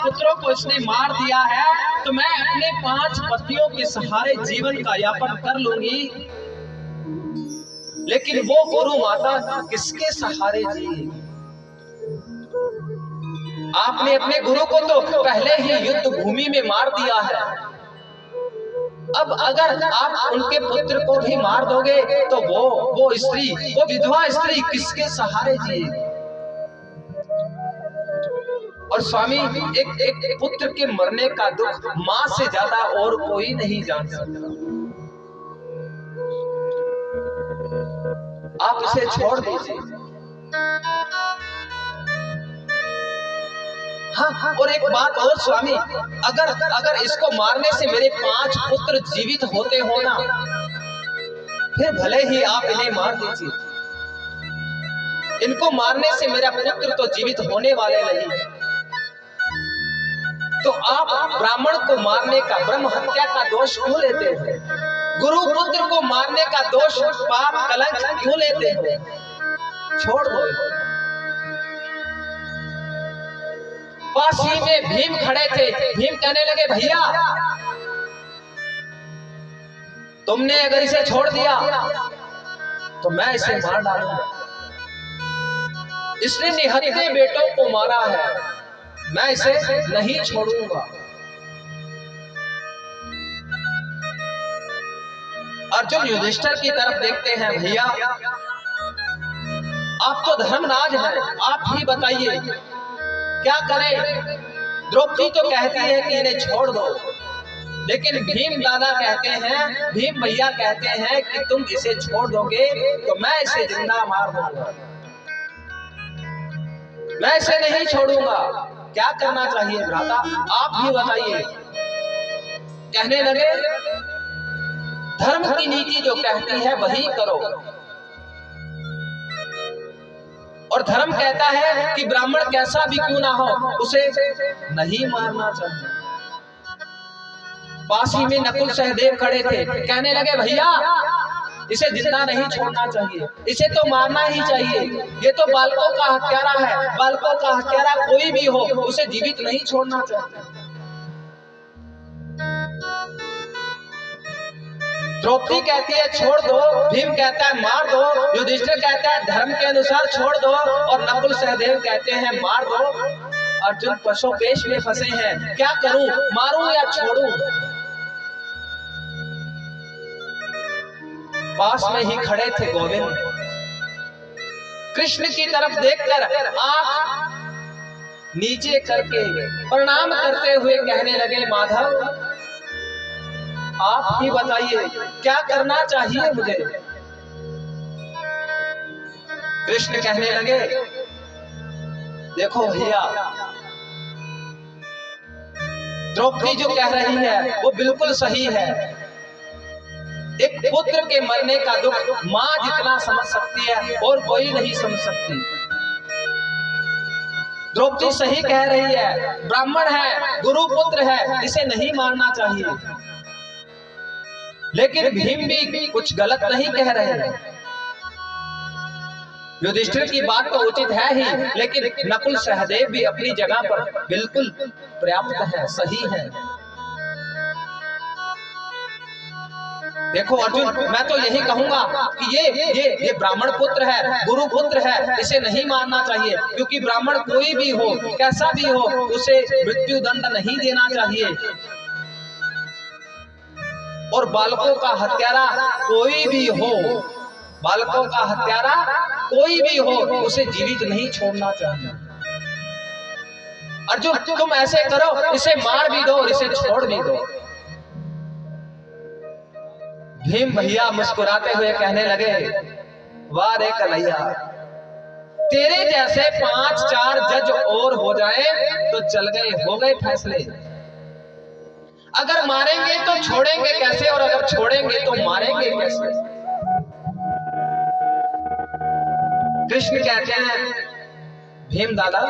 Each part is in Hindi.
पुत्रों को इसने मार दिया है तो मैं अपने 5 पतियों के सहारे जीवन का यापन कर लूंगी, लेकिन वो गुरु माता किसके सहारे जिएगी? आपने अपने गुरु को तो पहले ही युद्ध भूमि में मार दिया है, अब अगर आप उनके पुत्र को भी मार दोगे तो वो स्त्री, वो विधवा स्त्री किसके सहारे जिएगी? और स्वामी, एक पुत्र के मरने का दुख मां से ज्यादा और कोई नहीं जान सकता। आप इसे छोड़ दीजिए। हाँ, और एक बात और स्वामी, अगर इसको मारने से मेरे 5 पुत्र जीवित होते हो ना, फिर भले ही आप इन्हें मार दीजिए, इनको मारने से मेरा पुत्र तो जीवित होने वाले नहीं। तो आप ब्राह्मण को मारने का, ब्रह्म हत्या का दोष क्यों लेते हैं? गुरु पुत्र को मारने का दोष, पाप, कलंक क्यों लेते हैं? छोड़ दो। पास ही में भीम खड़े थे। भीम कहने लगे, भैया तुमने अगर इसे छोड़ दिया तो मैं इसे मार डालूंगा। इसने निहत्थे बेटों को मारा है, मैं इसे नहीं छोड़ूंगा। अर्जुन युधिष्ठिर की तरफ देखते हैं, भैया आप तो धर्मराज हैं, आप ही बताइए क्या करें? द्रौपदी तो कहती है कि इन्हें छोड़ दो, लेकिन भीम दादा कहते हैं, भीम भैया कहते हैं कि तुम इसे छोड़ दोगे तो मैं इसे जिंदा मार दूंगा, मैं इसे नहीं छोड़ूंगा। क्या करना चाहिए भ्राता, आप भी बताइए। कहने लगे, धर्म की नीति जो कहती है वही करो, और धर्म कहता है कि ब्राह्मण कैसा भी क्यों ना हो उसे नहीं मारना चाहिए। पास ही में नकुल सहदेव खड़े थे। कहने लगे, भैया इसे जिंदा नहीं छोड़ना चाहिए, इसे तो मारना ही चाहिए। ये तो बालकों का हत्यारा है, बालकों का हत्यारा कोई भी हो उसे जीवित नहीं छोड़ना चाहिए। द्रौपदी कहती है छोड़ दो, भीम कहता है मार दो, युधिष्ठिर कहता है धर्म के अनुसार छोड़ दो, और नकुल सहदेव कहते हैं मार दो। अर्जुन पशुपेश में फंसे हैं, क्या करूं, मारूं या छोड़ूं? पास में ही खड़े थे गोविंद, कृष्ण की तरफ देखकर आंख नीचे करके प्रणाम करते हुए कहने लगे, माधव आप ही बताइए क्या करना चाहिए मुझे? कृष्ण कहने लगे, देखो भैया, द्रौपदी जो कह रही है वो बिल्कुल सही है। एक पुत्र के मरने का दुख मां जितना समझ सकती है और कोई नहीं समझ सकती। द्रौपदी सही कह रही है, ब्राह्मण है, गुरु पुत्र है, इसे नहीं मारना चाहिए। लेकिन भीम भी कुछ गलत नहीं कह रहे हैं। युधिष्ठिर की बात तो उचित है ही, लेकिन नकुल सहदेव भी अपनी जगह पर बिल्कुल पर्याप्त है, सही है। देखो अर्जुन, मैं तो यही कहूंगा कि ये ब्राह्मण पुत्र है, गुरु पुत्र है, इसे नहीं मारना चाहिए, क्योंकि ब्राह्मण कोई भी हो, कैसा भी हो, उसे मृत्यु दंड नहीं देना चाहिए। और बालकों का हत्यारा कोई भी हो, बालकों का हत्यारा कोई भी हो, उसे जीवित नहीं छोड़ना चाहिए। अर्जुन तुम ऐसे करो, इसे मार भी दो और इसे छोड़ भी दो। भीम भैया मुस्कुराते हुए कहने लगे, वाह रे कन्हैया, तेरे जैसे 5-4 जज और हो जाए तो चल गए, हो गए फैसले। अगर मारेंगे तो छोड़ेंगे कैसे, और अगर छोड़ेंगे तो मारेंगे कैसे? कृष्ण कहते हैं, भीम दादा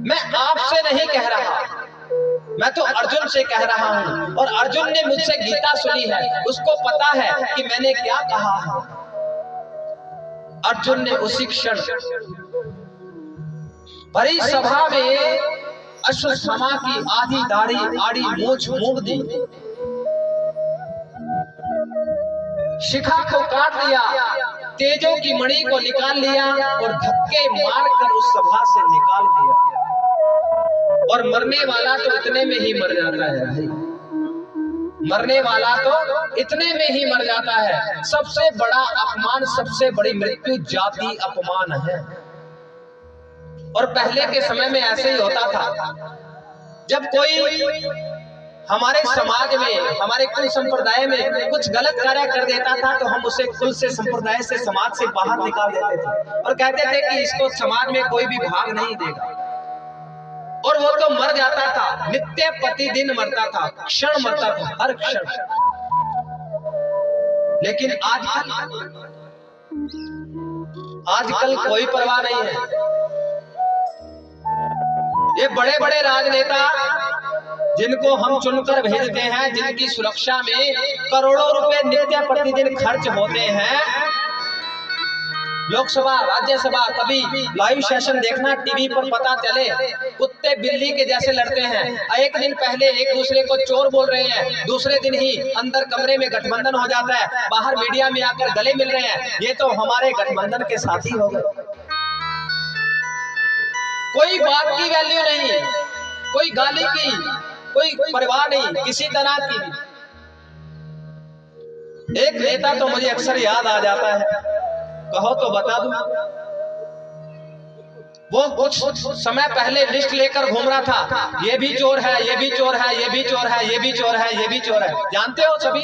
मैं आपसे नहीं कह रहा, मैं तो अर्जुन से कह रहा हूं, और अर्जुन ने मुझसे गीता सुनी है, उसको पता है कि मैंने क्या कहा है। अर्जुन ने उसी क्षण भरी सभा में अश्वत्थामा की आधी दाढ़ी आड़ी मूंछ मूंद दी, शिखा को काट दिया, तेजों की मणि को निकाल लिया और धक्के मारकर उस सभा से निकाल दिया। और मरने वाला तो इतने में ही मर जाता है भाई, मरने वाला तो इतने में ही मर जाता है। सबसे बड़ा अपमान, सबसे बड़ी मृत्यु जाति अपमान है। और पहले के समय में ऐसे ही होता था, जब कोई हमारे समाज में, हमारे कुल संप्रदाय में कुछ गलत कार्य कर देता था तो हम उसे कुल से, संप्रदाय से, समाज से बाहर निकाल देते थे और कहते थे कि इसको समाज में कोई भी भाग नहीं देगा। और वो तो मर जाता था, नित्य प्रतिदिन मरता था, क्षण मरता था, हर क्षण। लेकिन आजकल कोई परवाह नहीं है। ये बड़े बड़े राजनेता जिनको हम चुनकर भेजते हैं, जिनकी सुरक्षा में करोड़ों रुपए नित्य प्रतिदिन खर्च होते हैं, लोकसभा, राज्यसभा, कभी लाइव सेशन देखना टीवी पर, पता चले कुत्ते बिल्ली के जैसे लड़ते हैं। एक दिन पहले एक दूसरे को चोर बोल रहे हैं, दूसरे दिन ही अंदर कमरे में गठबंधन हो जाता है, बाहर मीडिया में आकर गले मिल रहे हैं। ये तो हमारे गठबंधन के साथी हो गए। कोई बात की वैल्यू नहीं, कोई गाली की कोई परवाह नहीं, किसी तरह की। एक नेता तो मुझे अक्सर याद आ जाता है, कहो तो बता दूं। वो कुछ समय पहले लिस्ट लेकर घूम रहा था, ये भी चोर है, ये भी चोर है, ये भी चोर है, ये भी चोर है, ये भी चोर है। जानते हो सभी,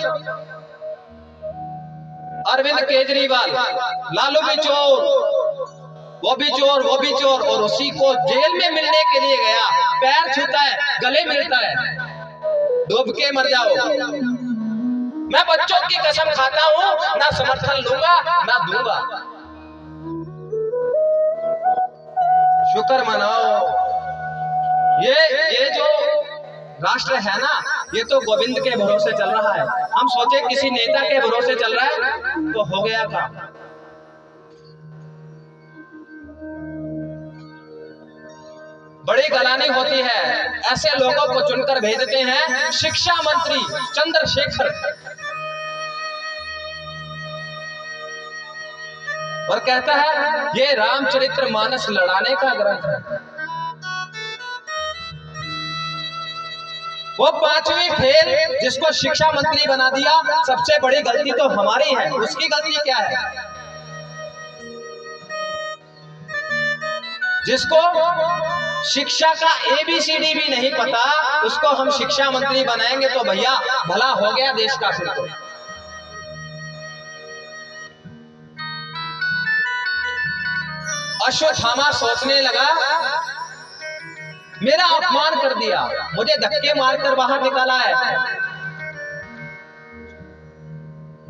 अरविंद केजरीवाल, लालू भी चोर, वो भी चोर, वो भी चोर। और उसी को जेल में मिलने के लिए गया, पैर छूता है, गले मिलता है, डूब के मर जाओ। मैं बच्चों की कसम खाता हूं, ना समर्थन लूंगा ना दूंगा। शुक्र मनाओ, ये जो राष्ट्र है ना, ये तो गोविंद के भरोसे चल रहा है। हम सोचे किसी नेता के भरोसे चल रहा है तो हो गया काम। बड़ी गलानी होती है, ऐसे लोगों को चुनकर भेजते हैं। शिक्षा मंत्री चंद्रशेखर और कहता है ये रामचरितमानस लड़ाने का ग्रंथ है। वो 5वीं फेल जिसको शिक्षा मंत्री बना दिया, सबसे बड़ी गलती तो हमारी है। उसकी गलती क्या है? जिसको शिक्षा का ABCD भी नहीं पता, उसको हम शिक्षा मंत्री बनाएंगे तो भैया भला हो गया देश का। फिर तो अश्वत्थामा सोचने लगा, मेरा अपमान कर दिया, मुझे धक्के मारकर बाहर निकाला है,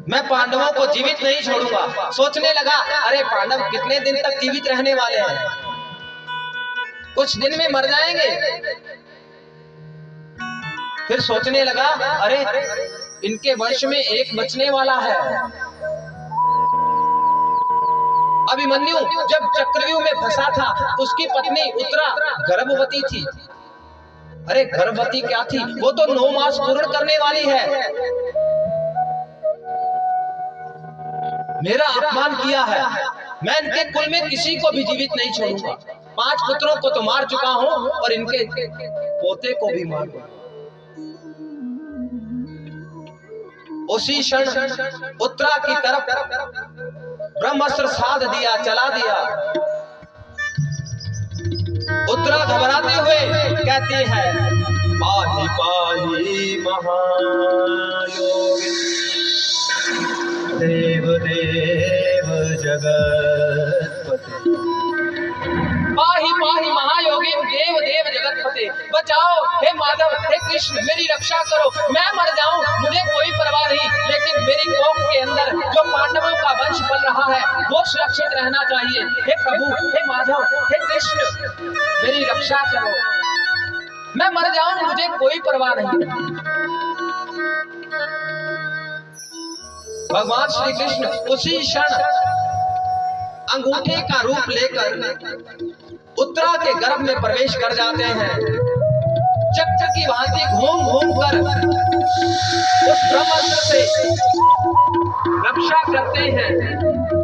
मैं पांडवों को जीवित नहीं छोड़ूंगा। सोचने लगा, अरे पांडव कितने दिन तक जीवित रहने वाले हैं, कुछ दिन में मर जाएंगे। फिर सोचने लगा, अरे इनके वंश में एक बचने वाला है। अभिमन्यु जब चक्रव्यूह में फंसा था, उसकी पत्नी उत्तरा गर्भवती थी। अरे गर्भवती क्या थी, वो तो 9 मास पूर्ण करने वाली है। मेरा अपमान किया है, मैं इनके कुल में किसी को भी जीवित नहीं छोड़ूंगा। 5 पुत्रों को तो मार चुका हूं और इनके पोते को भी मार दूंगा। उसी क्षण उत्तरा की तरफ ब्रह्मास्त्र साध दिया, चला दिया। उत्तरा घबराते हुए कहती है, पाहि पाहि महायोगी देव देव जगतपते। पाहि पाहि महायोगी देव देव जगतपते, बचाओ हे माधव, हे कृष्ण, मेरी रक्षा करो। मैं मर जाऊं मुझे कोई परवाह नहीं, लेकिन मेरी कोख के अंदर जो पांडवों का वंश पल रहा है वो सुरक्षित रहना चाहिए। हे प्रभु, हे माधव, हे कृष्ण, मेरी रक्षा करो। मैं मर जाऊं मुझे कोई परवाह नहीं। भगवान श्री कृष्ण उसी क्षण अंगूठे का रूप लेकर उत्तरा के गर्भ में प्रवेश कर जाते हैं। घूम घूम कर उस ब्रह्मास्त्र से रक्षा करते हैं।